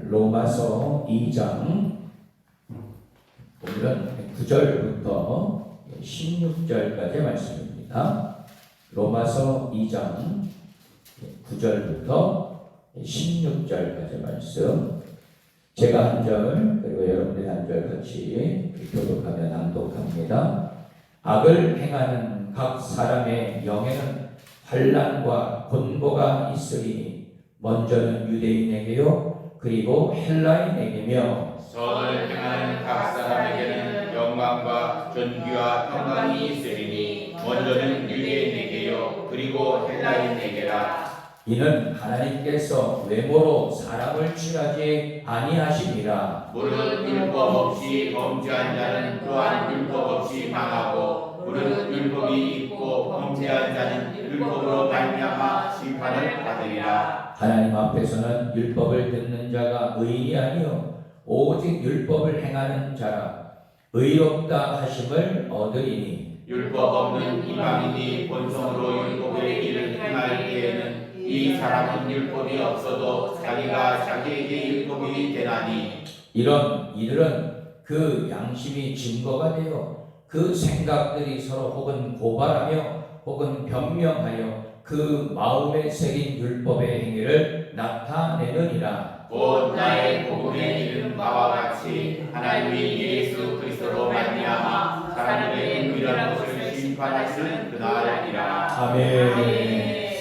로마서 2장 오늘은 9절부터 16절까지의 말씀입니다. 로마서 2장 9절부터 16절까지의 말씀. 제가 한 절 그리고 여러분들이 한 절 같이 교독하며 낭독합니다. 악을 행하는 각 사람의 영에는 환난과 곤고가 있으리니 먼저는 유대인에게요 그리고 헬라인에게며 선을 행하는 각 사람에게는 영광과 존귀와 평강이 있으리니 먼저는 유대인에게요 그리고 헬라인에게라. 이는 하나님께서 외모로 사람을 취하지 아니하시니라. 무릇 율법 없이 범죄한 자는 또한 율법 없이 망하고 무릇 율법이 있고 범죄한 자는 율법으로 말미암아 심판을 받으리라. 하나님 앞에서는 율법을 듣는 자가 의인이 아니요 오직 율법을 행하는 자라 의롭다 하심을 얻으리니 율법 없는 이방인이 본성으로 율법의 일을 행할 때에는 이 사람은 율법이 없어도 자기가 자기에게 율법이 되나니 이런 이들은 그 양심이 증거가 되어 그 생각들이 서로 혹은 고발하며 혹은 변명하여 그 마음에 새긴 율법의 행위를 나타내느니라. 곧 나의 복음에 이른 바와 같이 하나님이 예수 그리스도로 말미암아 사람들의 의라는 것을 심판하시는 그날이라. 아멘.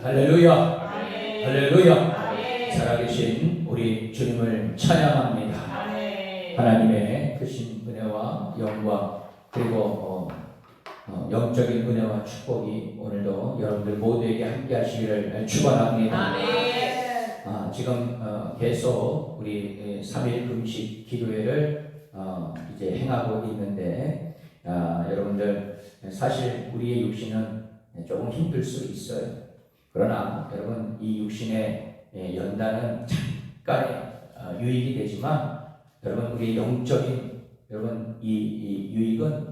할렐루야. 아멘. 할렐루야. 아멘. 살아계신 우리 주님을 찬양합니다. 아멘. 하나님의 크신 은혜와 영광 그리고 영적인 은혜와 축복이 오늘도 여러분들 모두에게 함께 하시기를 축원합니다. 아멘. 지금 계속 우리 3일 금식 기도회를 이제 행하고 있는데 여러분들 사실 우리의 육신은 조금 힘들 수 있어요. 그러나 여러분 이 육신의 연단은 잠깐의 유익이 되지만 여러분 우리 영적인 여러분 이 유익은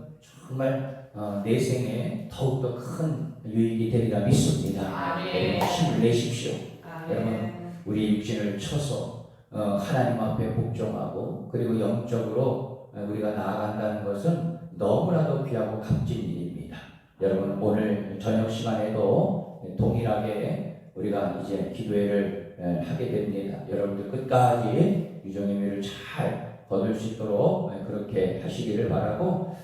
정말 내생에 더욱더 큰 유익이 되리라 믿습니다. 아멘. 힘을 내십시오. 아멘. 여러분 우리 육신을 쳐서 하나님 앞에 복종하고 그리고 영적으로 우리가 나아간다는 것은 너무나도 귀하고 값진 일입니다. 여러분 오늘 저녁 시간에도 동일하게 우리가 이제 기도회를 하게 됩니다. 여러분들 끝까지 유정의 미를 잘 거둘 수 있도록 그렇게 하시기를 바라고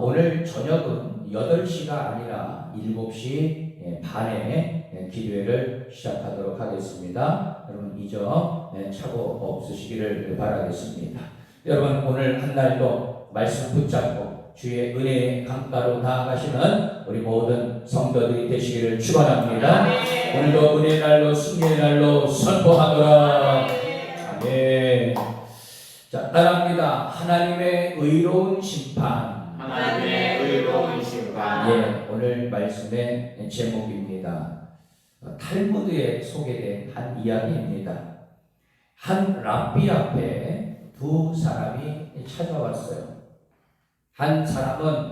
오늘 저녁은 8시가 아니라 7시 반에 기도회를 시작하도록 하겠습니다. 여러분 이 점 착오 없으시기를 바라겠습니다. 여러분 오늘 한 날도 말씀 붙잡고 주의 은혜의 강가로 나아가시는 우리 모든 성도들이 되시기를 축원합니다. 오늘도 은혜의 날로 승리의 날로 선포하노라. 아멘. 자, 따라합니다. 하나님의 의로운 심판. 하나님의 의로운 심판. 예, 오늘 말씀의 제목입니다. 탈무드에 소개된 한 이야기입니다. 한 랍비 앞에 두 사람이 찾아왔어요. 한 사람은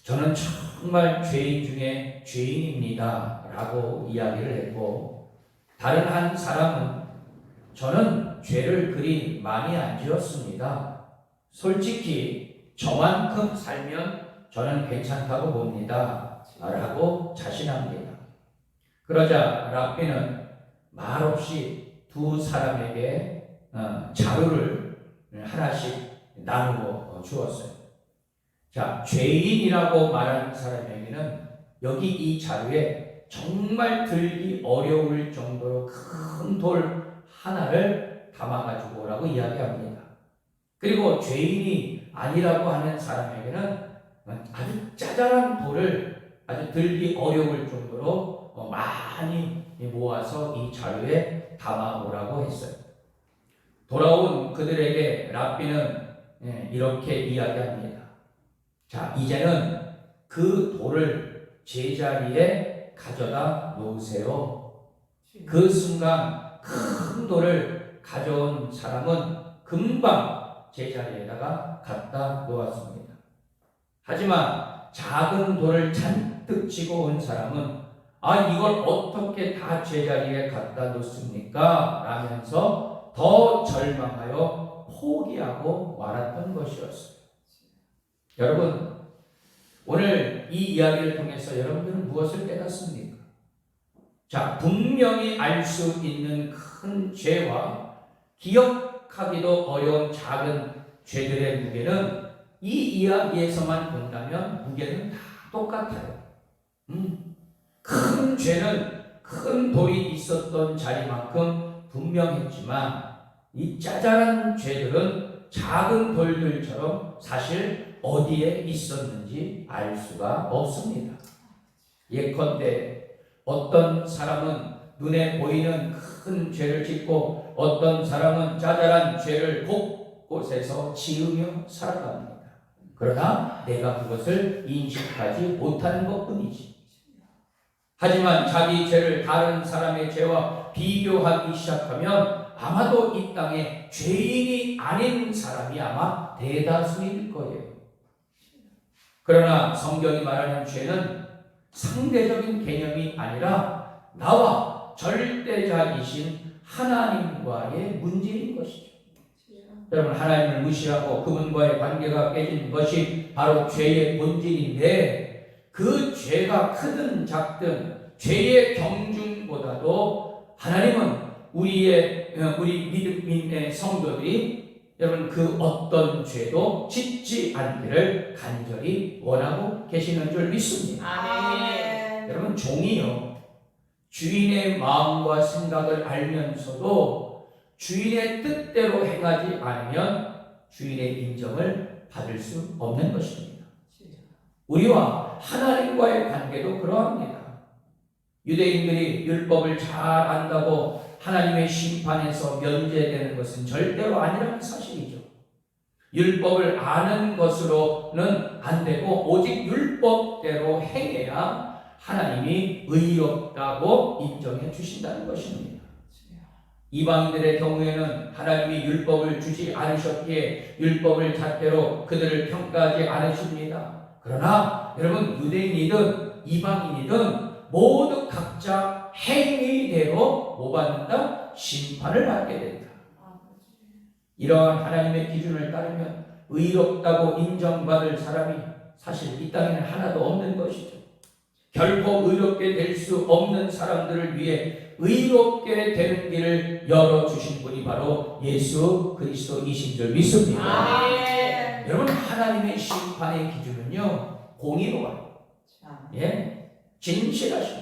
저는 정말 죄인 중에 죄인입니다 라고 이야기를 했고 다른 한 사람은 저는 죄를 그리 많이 안 지었습니다. 솔직히 저만큼 살면 저는 괜찮다고 봅니다 라고 자신합니다. 그러자 랍비는 말없이 두 사람에게 자루를 하나씩 나누어 주었어요. 자, 죄인이라고 말하는 사람에게는 여기 이 자루에 정말 들기 어려울 정도로 큰 돌 하나를 담아가지고 오라고 이야기합니다. 그리고 죄인이 아니라고 하는 사람에게는 아주 짜잘한 돌을 아주 들기 어려울 정도로 많이 모아서 이 자루에 담아오라고 했어요. 돌아온 그들에게 랍비는 이렇게 이야기합니다. 자, 이제는 그 돌을 제자리에 가져다 놓으세요. 그 순간 큰 돌을 가져온 사람은 금방 제자리에다가 갖다 놓았습니다. 하지만 작은 돌을 잔뜩 쥐고 온 사람은 이걸 어떻게 다 제자리에 갖다 놓습니까? 라면서 더 절망하여 포기하고 말았던 것이었어요. 여러분, 오늘 이 이야기를 통해서 여러분들은 무엇을 깨닫습니까? 자, 분명히 알 수 있는 큰 죄와 기억하기도 어려운 작은 죄들의 무게는 이 이야기에서만 본다면 무게는 다 똑같아요. 큰 죄는 큰 돌이 있었던 자리만큼 분명했지만 이 짜잘한 죄들은 작은 돌들처럼 사실 어디에 있었는지 알 수가 없습니다. 예컨대 어떤 사람은 눈에 보이는 큰 죄를 짓고 어떤 사람은 짜잘한 죄를 곳곳에서 지으며 살아갑니다. 그러나 내가 그것을 인식하지 못하는 것뿐이지. 하지만 자기 죄를 다른 사람의 죄와 비교하기 시작하면 아마도 이 땅에 죄인이 아닌 사람이 아마 대다수일 거예요. 그러나 성경이 말하는 죄는 상대적인 개념이 아니라 나와 절대자이신 하나님과의 문제인 것이죠. 여러분, 하나님을 무시하고 그분과의 관계가 깨진 것이 바로 죄의 본질인데 그 죄가 크든 작든 죄의 경중보다도 하나님은 우리 믿음의 성도들이 여러분 그 어떤 죄도 짓지 않기를 간절히 원하고 계시는 줄 믿습니다. 아멘. 여러분, 종이요, 주인의 마음과 생각을 알면서도 주인의 뜻대로 행하지 않으면 주인의 인정을 받을 수 없는 것입니다. 우리와 하나님과의 관계도 그러합니다. 유대인들이 율법을 잘 안다고 하나님의 심판에서 면제되는 것은 절대로 아니라는 사실이죠. 율법을 아는 것으로는 안 되고 오직 율법대로 행해야 하나님이 의롭다고 인정해 주신다는 것입니다. 이방인들의 경우에는 하나님이 율법을 주지 않으셨기에 율법을 잣대로 그들을 평가하지 않으십니다. 그러나 여러분, 유대인이든 이방인이든 모두 각자 행위대로 뭐 받는다? 심판을 받게 된다. 이러한 하나님의 기준을 따르면 의롭다고 인정받을 사람이 사실 이 땅에는 하나도 없는 것이죠. 결코 의롭게 될 수 없는 사람들을 위해 의롭게 되는 길을 열어주신 분이 바로 예수 그리스도이신 줄 믿습니다. 아멘. 여러분, 하나님의 심판의 기준은요, 공의로워요. 진실하신,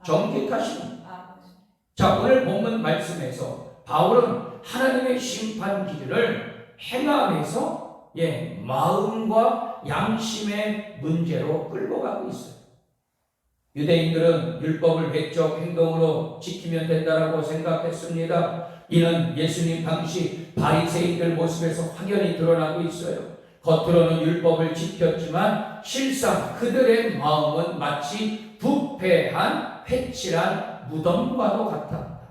정직하신. 자, 오늘 본문 말씀에서 바울은 하나님의 심판 기준을 행함에서 마음과 양심의 문제로 끌고 가고 있어요. 유대인들은 율법을 외적 행동으로 지키면 된다고 생각했습니다. 이는 예수님 당시 바리새인들 모습에서 확연히 드러나고 있어요. 겉으로는 율법을 지켰지만 실상 그들의 마음은 마치 부패한 회칠한 무덤과도 같았다.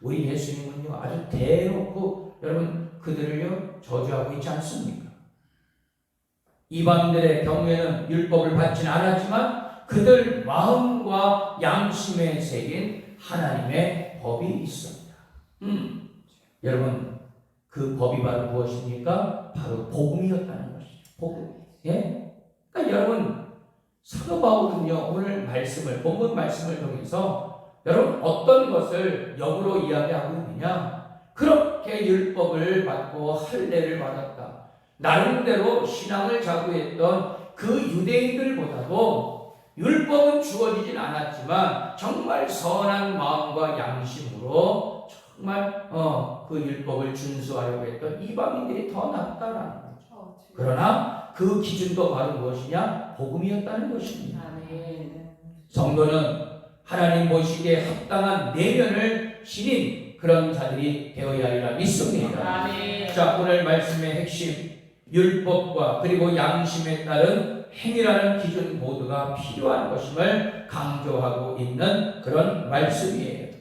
우리 예수님은요, 아주 대놓고 여러분 그들을요 저주하고 있지 않습니까? 이방인들의 경우에는 율법을 받지는 않았지만 그들 마음과 양심에 새긴 하나님의 법이 있습니다. 여러분, 그 법이 바로 무엇입니까? 바로 복음이었다는 것이죠. 복음. 그러니까 여러분, 사도 바울은요, 오늘 말씀을, 본문 말씀을 통해서 여러분 어떤 것을 역으로 이야기하고 있느냐? 그렇게 율법을 받고 할례를 받았다. 나름대로 신앙을 자구했던 그 유대인들보다도 율법은 주어지진 않았지만 정말 선한 마음과 양심으로 정말 그 율법을 준수하려고 했던 이방인들이 더 낫다라는 거죠. 그러나 그 기준도 바로 무엇이냐? 복음이었다는 것입니다. 성도는 하나님 보시기에 합당한 내면을 지닌 그런 자들이 되어야 하리라 믿습니다. 자, 오늘 말씀의 핵심, 율법과 그리고 양심에 따른 행위라는 기준 모두가 필요한 것임을 강조하고 있는 그런 말씀이에요.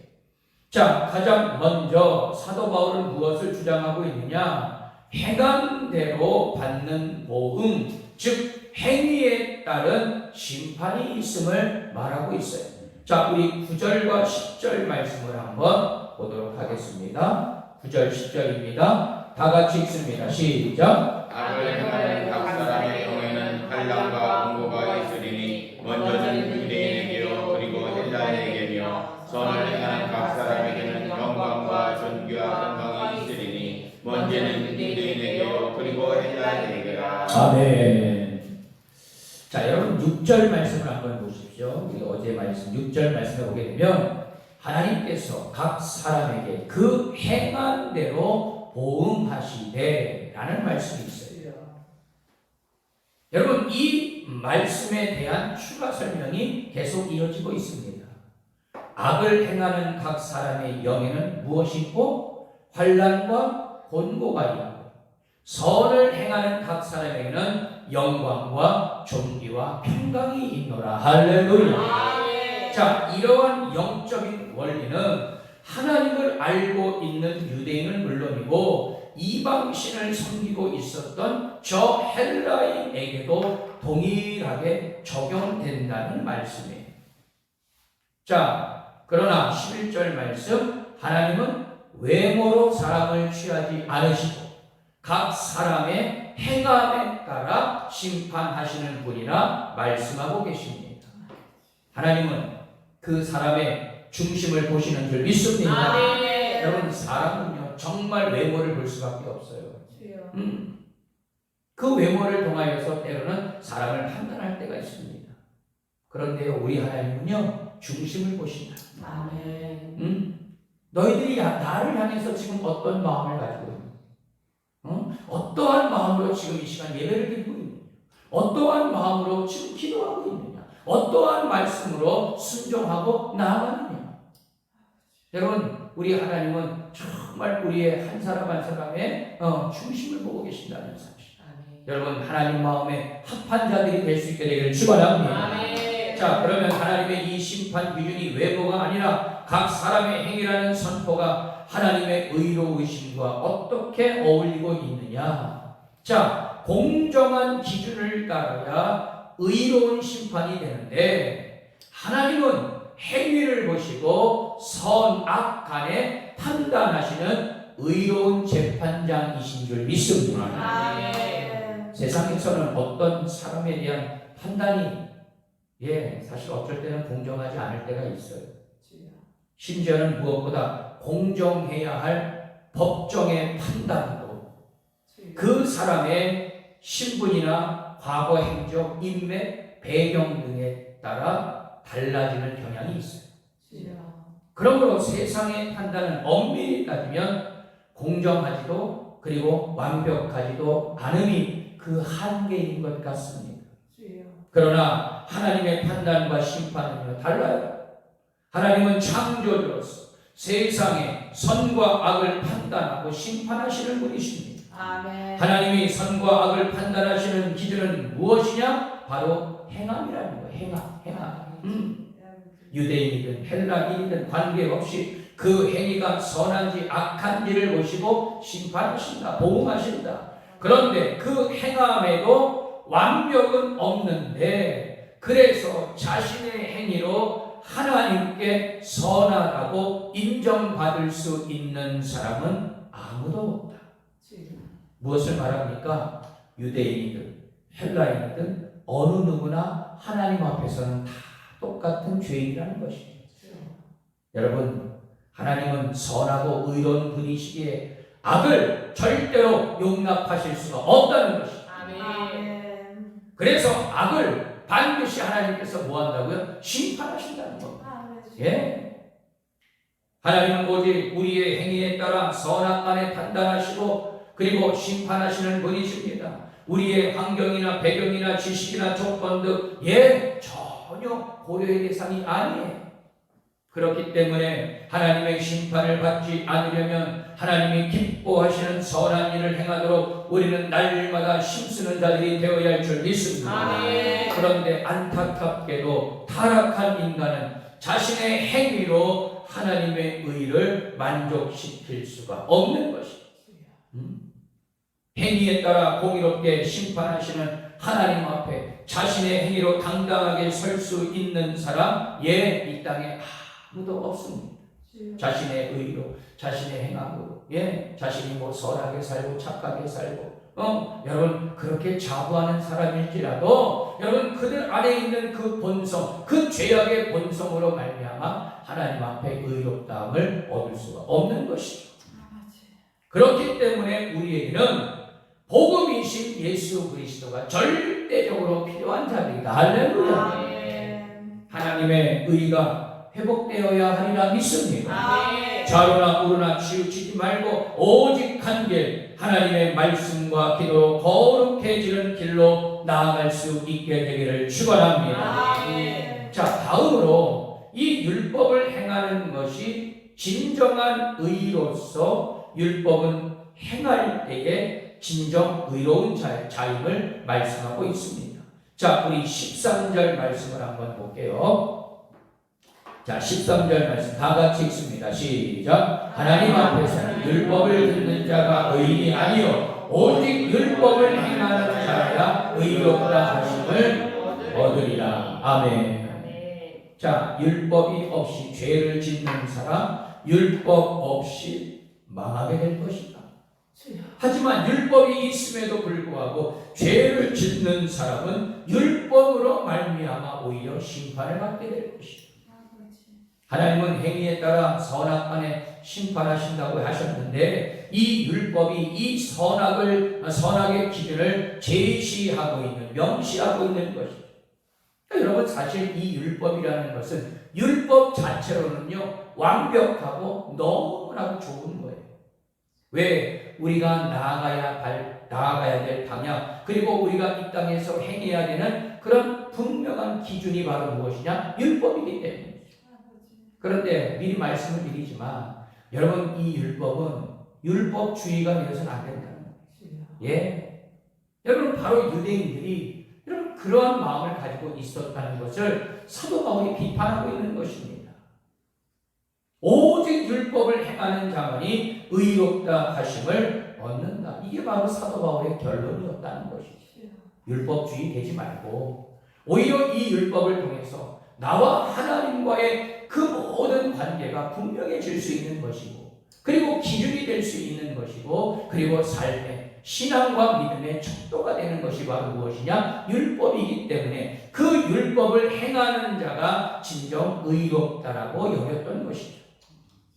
자, 가장 먼저 사도 바울은 무엇을 주장하고 있느냐? 행한 대로 받는 보응, 즉 행위에 따른 심판이 있음을 말하고 있어요. 자, 우리 9절과 10절 말씀을 한번 보도록 하겠습니다. 9절 10절입니다. 다 같이 읽습니다. 시작. 악을 행하는 각 사람의 영에는 환난과 공고가 있으리니 먼저는 유대인에게요 그리고 헬라인에게며 선을 행하는 각 사람에게는 영광과 존귀와 건강이 있으리니 먼저는 유대인에게요 그리고 헬라인에게라. 아멘. 자, 여러분 6절 말씀을 한번 보십시오. 우리 어제 말씀 6절 말씀을 보게 되면 하나님께서 각 사람에게 그 행한 대로 보응하시되 라는 말씀이 있어요. 여러분 이 말씀에 대한 추가 설명이 계속 이어지고 있습니다. 악을 행하는 각 사람의 영에는 무엇이 있고 환난과 곤고가 있고 선을 행하는 각 사람에게는 영광과 존귀와 평강이 있노라. 할렐루야. 자, 이러한 영적인 원리는 하나님을 알고 있는 유대인은 물론이고 이방신을 섬기고 있었던 저 헬라인에게도 동일하게 적용된다는 말씀이에요. 자, 그러나 11절 말씀, 하나님은 외모로 사람을 취하지 않으시고 각 사람의 행함에 따라 심판하시는 분이라 말씀하고 계십니다. 하나님은 그 사람의 중심을 보시는 줄 믿습니다. 여러분 사람은요 정말 외모를 볼 수밖에 없어요. 그 외모를 통하여서 때로는 사람을 판단할 때가 있습니다. 그런데 우리 하나님은요 중심을 보신다. 너희들이 나를 향해서 지금 어떤 마음을 가지고 있느냐? 어떠한 마음으로 지금 이 시간 예배를 드리고 있느냐? 어떠한 마음으로 지금 기도하고 있느냐? 어떠한 말씀으로 순종하고 나아가느냐? 여러분 우리 하나님은 정말 우리의 한 사람 한 사람의 중심을 보고 계신다는 사실. 여러분 하나님 마음에 합한 자들이 될 수 있게 되기를 축원합니다. 자, 그러면 하나님의 이 심판 기준이 외모가 아니라 각 사람의 행위라는 선포가 하나님의 의로우심과 어떻게 어울리고 있느냐? 자, 공정한 기준을 따라야 의로운 심판이 되는데 하나님은 행위를 보시고 선악 간에 판단하시는 의로운 재판장이신 줄 믿습니다. 세상에서는 어떤 사람에 대한 판단이 사실 어쩔 때는 공정하지 않을 때가 있어요. 심지어는 무엇보다 공정해야 할 법정의 판단도 그 사람의 신분이나 과거 행적, 인맥, 배경 등에 따라 달라지는 경향이 있어요. 그러므로 세상의 판단은 엄밀히 따지면 공정하지도 그리고 완벽하지도 않음이 그 한계인 것 같습니다. 그러나 하나님의 판단과 심판은요 달라요. 하나님은 창조주로서 세상의 선과 악을 판단하고 심판하시는 분이십니다. 하나님이 선과 악을 판단하시는 기준은 무엇이냐? 바로 행함이라는 거예요. 행함. 유대인이든 헬라인이든 관계없이 그 행위가 선한지 악한지를 보시고 심판하신다, 보응하신다. 그런데 그 행함에도 완벽은 없는데 그래서 자신의 행위로 하나님께 선하다고 인정받을 수 있는 사람은 아무도 없다. 무엇을 말합니까? 유대인이든 헬라인이든 어느 누구나 하나님 앞에서는 다 똑같은 죄인이라는 것입니다. 여러분 하나님은 선하고 의로운 분이시기에 악을 절대로 용납하실 수가 없다는 것입니다. 그래서 악을 반드시 하나님께서 뭐 한다고요? 심판하신다는 겁니다. 하나님은 오직 우리의 행위에 따라 선악간에 판단하시고 그리고 심판하시는 분이십니다. 우리의 환경이나 배경이나 지식이나 조건 등 전혀 고려의 대상이 아니에요. 그렇기 때문에 하나님의 심판을 받지 않으려면 하나님이 기뻐하시는 선한 일을 행하도록 우리는 날마다 힘쓰는 자들이 되어야 할 줄 믿습니다. 그런데 안타깝게도 타락한 인간은 자신의 행위로 하나님의 의를 만족시킬 수가 없는 것입니다. 행위에 따라 공의롭게 심판하시는 하나님 앞에 자신의 행위로 당당하게 설 수 있는 사람 이 땅에 아무도 없습니다. 자신의 의로, 자신의 행함으로, 자신이 뭐 선하게 살고 착하게 살고, 여러분 그렇게 자부하는 사람일지라도 여러분 그들 안에 있는 그 본성, 그 죄악의 본성으로 말미암아 하나님 앞에 의롭다함을 얻을 수가 없는 것이죠. 그렇기 때문에 우리에게는 복음이신 예수 그리스도가 절대적으로 필요한 자들이다. 할렐루야. 하나님의 의가 회복되어야 하리라 믿습니다. 좌로나 우로나 치우치지 말고 오직 한 길 하나님의 말씀과 기도로 거룩해지는 길로 나아갈 수 있게 되기를 축원합니다. 자, 다음으로 이 율법을 행하는 것이 진정한 의로서 율법은 행할 때에 진정 의로운 자임을 말씀하고 있습니다. 자, 우리 13절 말씀을 한번 볼게요. 자, 13절 말씀 다 같이 읽습니다. 시작. 하나님 앞에서는 율법을 듣는 자가 의인이 아니요 오직 율법을 행하는 자야 의롭다 하심을 얻으리라. 아멘. 자, 율법이 없이 죄를 짓는 사람, 율법 없이 망하게 될 것이다. 하지만 율법이 있음에도 불구하고 죄를 짓는 사람은 율법으로 말미암아 오히려 심판을 받게 될 것이다. 하나님은 행위에 따라 선악간에 심판하신다고 하셨는데 이 율법이 이 선악의 기준을 제시하고 있는, 명시하고 있는 것이죠. 그러니까 여러분 사실 이 율법이라는 것은 율법 자체로는요 완벽하고 너무나도 좋은 거예요. 왜? 우리가 나아가야 될 방향, 그리고 우리가 이 땅에서 행해야 되는 그런 분명한 기준이 바로 무엇이냐? 율법이기 때문에. 그런데 미리 말씀을 드리지만 여러분 이 율법은 율법주의가 되어서는 안 된다는 거예요. 여러분 바로 유대인들이 여러분 그러한 마음을 가지고 있었다는 것을 사도 바울이 비판하고 있는 것입니다. 오직 율법을 행하는 자만이 의롭다 하심을 얻는다. 이게 바로 사도 바울의 결론이었다는 것이죠. 율법주의 되지 말고 오히려 이 율법을 통해서 나와 하나님과의 그 모든 관계가 분명해질 수 있는 것이고, 그리고 기준이 될 수 있는 것이고, 그리고 삶의 신앙과 믿음의 척도가 되는 것이 바로 무엇이냐? 율법이기 때문에 그 율법을 행하는 자가 진정 의롭다라고 여겼던 것이죠.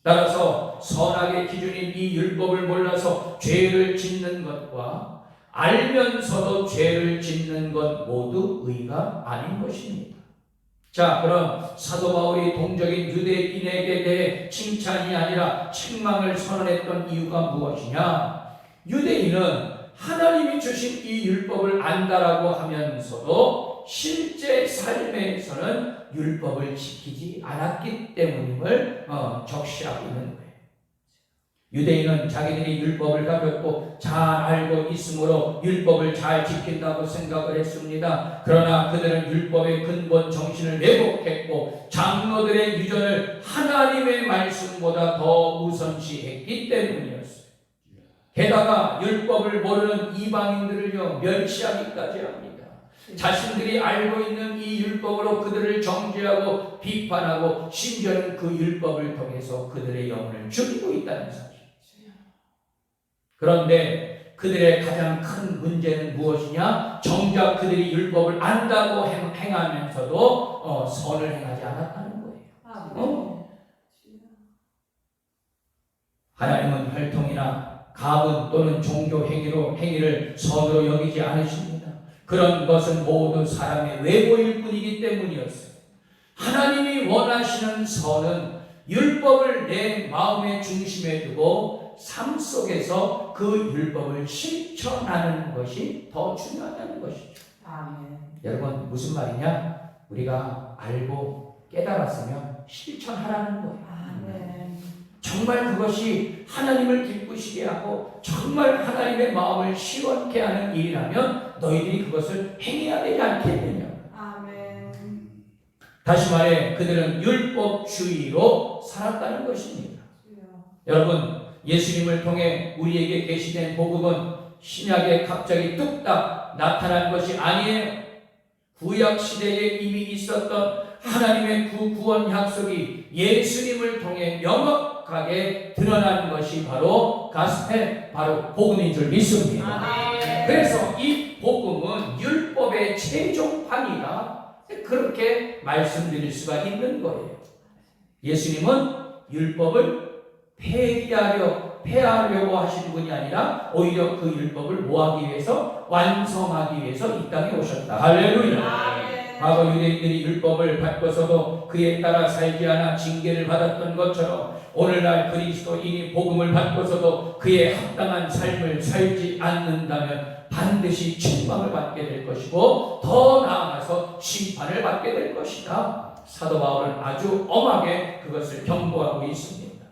따라서 선악의 기준인 이 율법을 몰라서 죄를 짓는 것과 알면서도 죄를 짓는 것 모두 의가 아닌 것입니다. 자, 그럼 사도 바울이 동적인 유대인에게 대해 칭찬이 아니라 책망을 선언했던 이유가 무엇이냐? 유대인은 하나님이 주신 이 율법을 안다라고 하면서도 실제 삶에서는 율법을 지키지 않았기 때문임을 적시하고 있는 거예요. 유대인은 자기들이 율법을 가졌고 잘 알고 있으므로 율법을 잘 지킨다고 생각을 했습니다. 그러나 그들은 율법의 근본 정신을 왜곡했고 장로들의 유전을 하나님의 말씀보다 더 우선시했기 때문이었어요. 게다가 율법을 모르는 이방인들을요 멸시하기까지 합니다. 자신들이 알고 있는 이 율법으로 그들을 정죄하고 비판하고 심지어는 그 율법을 통해서 그들의 영혼을 죽이고 있다는 사실. 그런데 그들의 가장 큰 문제는 무엇이냐? 정작 그들이 율법을 안다고 행하면서도 선을 행하지 않았다는 거예요. 하나님은 혈통이나 가문 또는 종교 행위를 선으로 여기지 않으십니다. 그런 것은 모두 사람의 외모일 뿐이기 때문이었어요. 하나님이 원하시는 선은 율법을 내 마음의 중심에 두고 삶 속에서 그 율법을 실천하는 것이 더 중요하다는 것이죠. 아멘. 여러분 무슨 말이냐? 우리가 알고 깨달았으면 실천하라는 거예요. 아멘. 정말 그것이 하나님을 기쁘시게 하고 정말 하나님의 마음을 시원케 하는 일이라면 너희들이 그것을 행해야 되지 않겠느냐. 아멘. 다시 말해 그들은 율법주의로 살았다는 것입니다. 여러분 예수님을 통해 우리에게 계시된 복음은 신약에 갑자기 뚝딱 나타난 것이 아니에요. 구약 시대에 이미 있었던 하나님의 그 구원 약속이 예수님을 통해 명확하게 드러난 것이 바로 가스펠, 바로 복음인 줄 믿습니다. 그래서 이 복음은 율법의 최종판이다, 그렇게 말씀드릴 수가 있는 거예요. 예수님은 율법을 폐하려고 하신 분이 아니라 오히려 그 율법을 뭐하기 위해서? 완성하기 위해서 이 땅에 오셨다. 할렐루야. 과거 유대인들이 율법을 받고서도 그에 따라 살지 않아 징계를 받았던 것처럼 오늘날 그리스도인이 복음을 받고서도 그에 합당한 삶을 살지 않는다면 반드시 책망을 받게 될 것이고 더 나아가서 심판을 받게 될 것이다. 사도 바울은 아주 엄하게 그것을 경고하고 있습니다.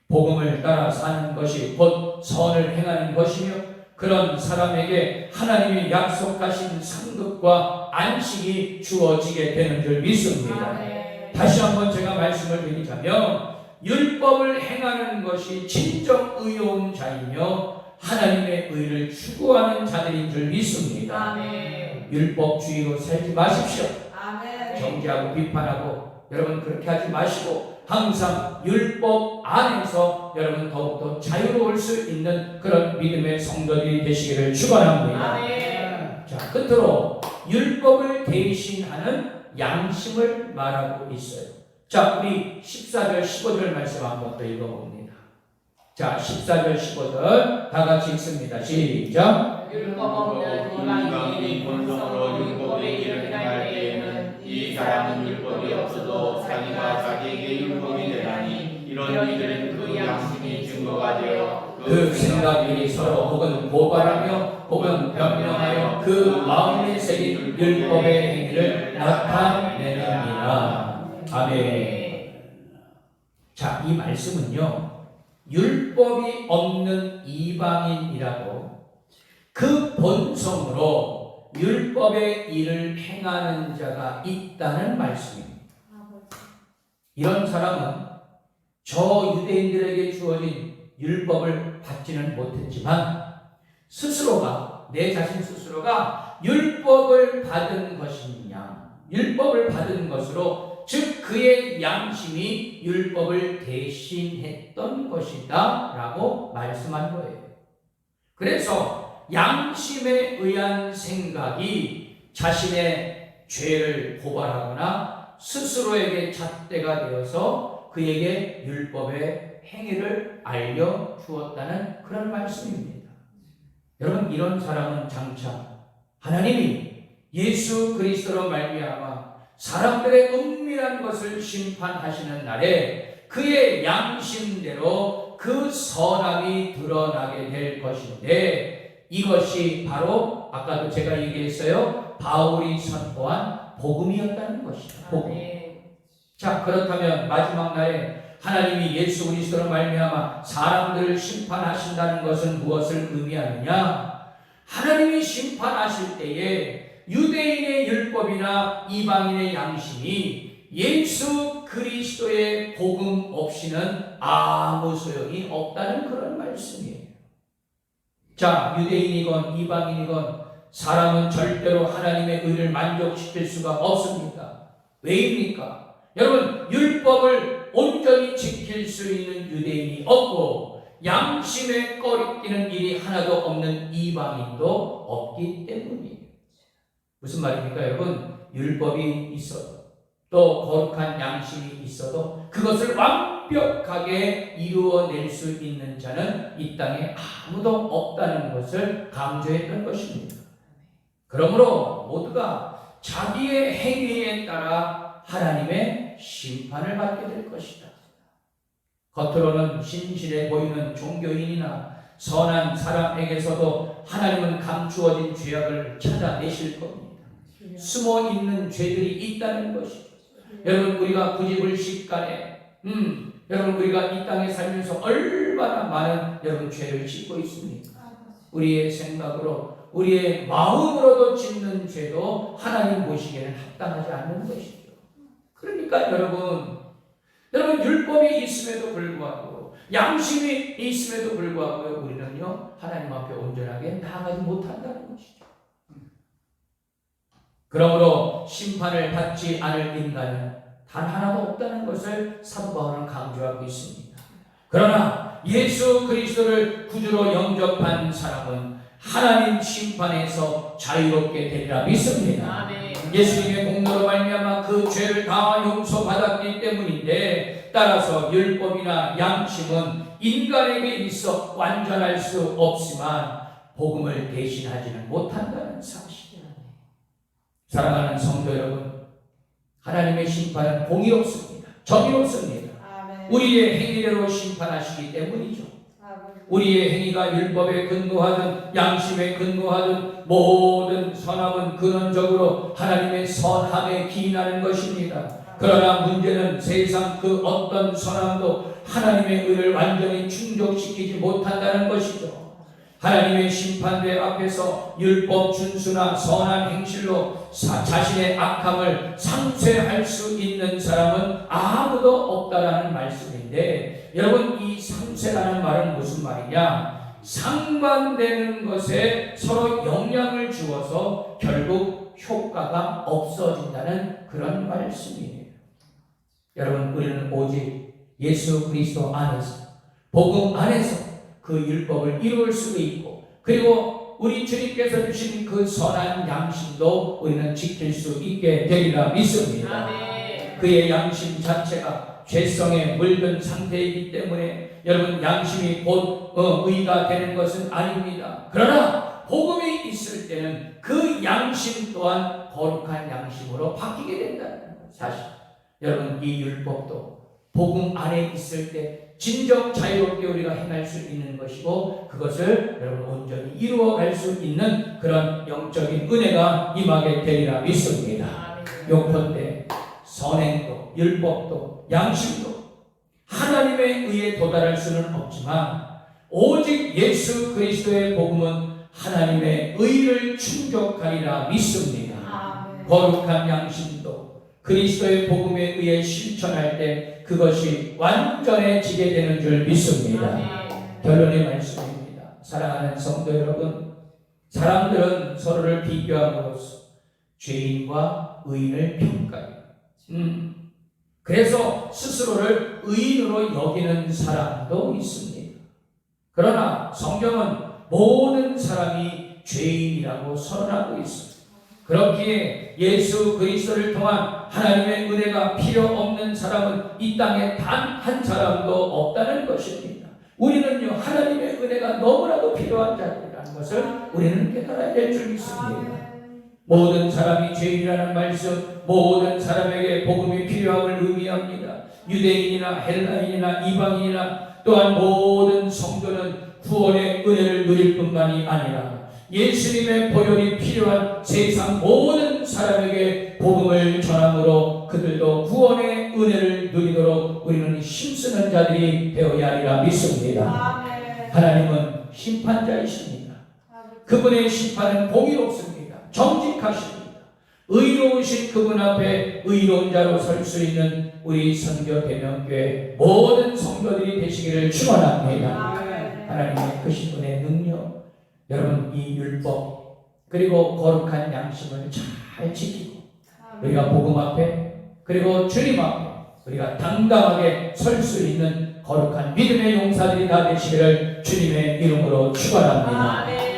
복음을 따라 사는 것이 곧 선을 행하는 것이며 그런 사람에게 하나님이 약속하신 상급과 안식이 주어지게 되는 줄 믿습니다. 다시 한번 제가 말씀을 드리자면 율법을 행하는 것이 진정 의로운 자이며 하나님의 의를 추구하는 자들인 줄 믿습니다. 율법주의로 살지 마십시오. 정죄하고 비판하고 여러분 그렇게 하지 마시고 항상 율법 안에서 여러분 더욱더 자유로울 수 있는 그런 믿음의 성도들이 되시기를 축원합니다. 자, 끝으로 율법을 대신하는 양심을 말하고 있어요. 자, 우리 14절 15절 말씀 한번 더 읽어봅니다. 자, 14절 15절 다 같이 읽습니다. 시작. 율법 없는 인간이 본성으로 율법의 일을 행할 때에는 이 사람은 율법이 없어도 자기가 자기에게 율법이 되나니 이런 이들은 그 양심이 증거가 되어 그 생각이 서로 혹은 고발하며 혹은 변명하여 그 마음에 새긴 율법의 행위를 나타내느니라. 아멘. 자, 이 말씀은요, 율법이 없는 이방인이라도 그 본성으로 율법의 일을 행하는 자가 있다는 말씀입니다. 이런 사람은 저 유대인들에게 주어진 율법을 받지는 못했지만 스스로가, 내 자신 스스로가 율법을 받은 것이냐, 율법을 받은 것으로 즉 그의 양심이 율법을 대신했던 것이다 라고 말씀한 거예요. 그래서 양심에 의한 생각이 자신의 죄를 고발하거나 스스로에게 잣대가 되어서 그에게 율법의 행위를 알려주었다는 그런 말씀입니다. 여러분, 이런 사람은 장차 하나님이 예수 그리스도로 말미암아 사람들의 은밀한 것을 심판하시는 날에 그의 양심대로 그 선함이 드러나게 될 것인데, 이것이 바로 아까도 제가 얘기했어요. 바울이 선포한 복음이었다는 것이다. 복음. 자, 그렇다면 마지막 날에 하나님이 예수 그리스도로 말미암아 사람들을 심판하신다는 것은 무엇을 의미하느냐? 하나님이 심판하실 때에 유대인의 율법이나 이방인의 양심이 예수 그리스도의 복음 없이는 아무 소용이 없다는 그런 말씀이에요. 자, 유대인이건 이방인이건 사람은 절대로 하나님의 의를 만족시킬 수가 없습니다. 왜입니까? 여러분, 율법을 온전히 지킬 수 있는 유대인이 없고 양심에 꺼리끼는 일이 하나도 없는 이방인도 없기 때문이에요. 무슨 말입니까, 여러분? 율법이 있어도 또 거룩한 양심이 있어도 그것을 완벽하게 이루어낼 수 있는 자는 이 땅에 아무도 없다는 것을 강조했던 것입니다. 그러므로 모두가 자기의 행위에 따라 하나님의 심판을 받게 될 것이다. 겉으로는 신실해 보이는 종교인이나 선한 사람에게서도 하나님은 감추어진 죄악을 찾아내실 겁니다. 숨어 있는 죄들이 있다는 것이죠. 여러분, 우리가 구지불식간에 여러분, 우리가 이 땅에 살면서 얼마나 많은 여러분 죄를 짓고 있습니까? 우리의 생각으로, 우리의 마음으로도 짓는 죄도 하나님 보시기에는 합당하지 않는 것이죠. 그러니까 여러분 율법이 있음에도 불구하고 양심이 있음에도 불구하고 우리는요 하나님 앞에 온전하게 나아가지 못한다는 것이죠. 그러므로 심판을 받지 않을 인간은 단 하나도 없다는 것을 사도 바울은 강조하고 있습니다. 그러나 예수 그리스도를 구주로 영접한 사람은 하나님 심판에서 자유롭게 되리라 믿습니다. 아멘. 예수님의 공로로 말미암아 그 죄를 다 용서받았기 때문인데, 따라서 율법이나 양심은 인간에게 있어 완전할 수 없지만 복음을 대신하지는 못한다는 사실이에요. 사랑하는 성도 여러분, 하나님의 심판은 공의롭습니다. 정의롭습니다. 아멘. 우리의 행위대로 심판하시기 때문이죠. 아멘. 우리의 행위가 율법에 근거하든 양심에 근거하든 모든 선함은 근원적으로 하나님의 선함에 기인하는 것입니다. 그러나 문제는 세상 그 어떤 선함도 하나님의 의를 완전히 충족시키지 못한다는 것이죠. 하나님의 심판대 앞에서 율법 준수나 선한 행실로 자신의 악함을 상쇄할 수 있는 사람은 아무도 없다라는 말씀인데, 여러분, 이 상쇄라는 말은 무슨 말이냐? 상반되는 것에 서로 영향을 주어서 결국 효과가 없어진다는 그런 말씀이에요. 여러분, 우리는 오직 예수 그리스도 안에서, 복음 안에서 그 율법을 이룰 수 있고, 그리고 우리 주님께서 주신 그 선한 양심도 우리는 지킬 수 있게 되리라 믿습니다. 아멘. 그의 양심 자체가 죄성에 물든 상태이기 때문에 여러분, 양심이 곧 의가 되는 것은 아닙니다. 그러나 복음이 있을 때는 그 양심 또한 거룩한 양심으로 바뀌게 된다는 사실. 여러분, 이 율법도 복음 안에 있을 때 진정 자유롭게 우리가 행할 수 있는 것이고, 그것을 여러분 온전히 이루어갈 수 있는 그런 영적인 은혜가 임하게 되리라 믿습니다. 아멘. 용편대 선행도 율법도 양심도 하나님의 의에 도달할 수는 없지만, 오직 예수 그리스도의 복음은 하나님의 의를 충족하리라 믿습니다. 아멘. 거룩한 양심도 그리스도의 복음에 의해 실천할 때 그것이 완전해지게 되는 줄 믿습니다. 아멘. 결론의 말씀입니다. 사랑하는 성도 여러분, 사람들은 서로를 비교함으로써 죄인과 의인을 평가해요. 그래서 스스로를 의인으로 여기는 사람도 있습니다. 그러나 성경은 모든 사람이 죄인이라고 선언하고 있습니다. 그렇기에 예수 그리스도를 통한 하나님의 은혜가 필요 없는 사람은 이 땅에 단 한 사람도 없다는 것입니다. 우리는요, 하나님의 은혜가 너무나도 필요한 자들이라는 것을 우리는 깨달아야 될 줄 믿습니다. 모든 사람이 죄인이라는 말씀, 모든 사람에게 복음이 필요함을 의미합니다. 유대인이나 헬라인이나 이방인이나 또한 모든 성도는 구원의 은혜를 누릴 뿐만이 아니라 예수님의 보혈이 필요한 세상 모든 사람에게 복음을 전함으로 그들도 구원의 은혜를 누리도록 우리는 힘쓰는 자들이 되어야 하리라 믿습니다. 아멘. 하나님은 심판자이십니다. 그분의 심판은 공의롭습니다. 정직하십니다. 의로우신 그분 앞에 의로운 자로 설 수 있는 우리 선교대명교회 모든 성도들이 되시기를 축원합니다. 아멘. 하나님의 크신 은혜의 능력, 여러분 이 율법 그리고 거룩한 양심을 잘 지키고 우리가 복음 앞에 그리고 주님 앞에 우리가 당당하게 설 수 있는 거룩한 믿음의 용사들이 다 되시기를 주님의 이름으로 축원합니다. 아멘.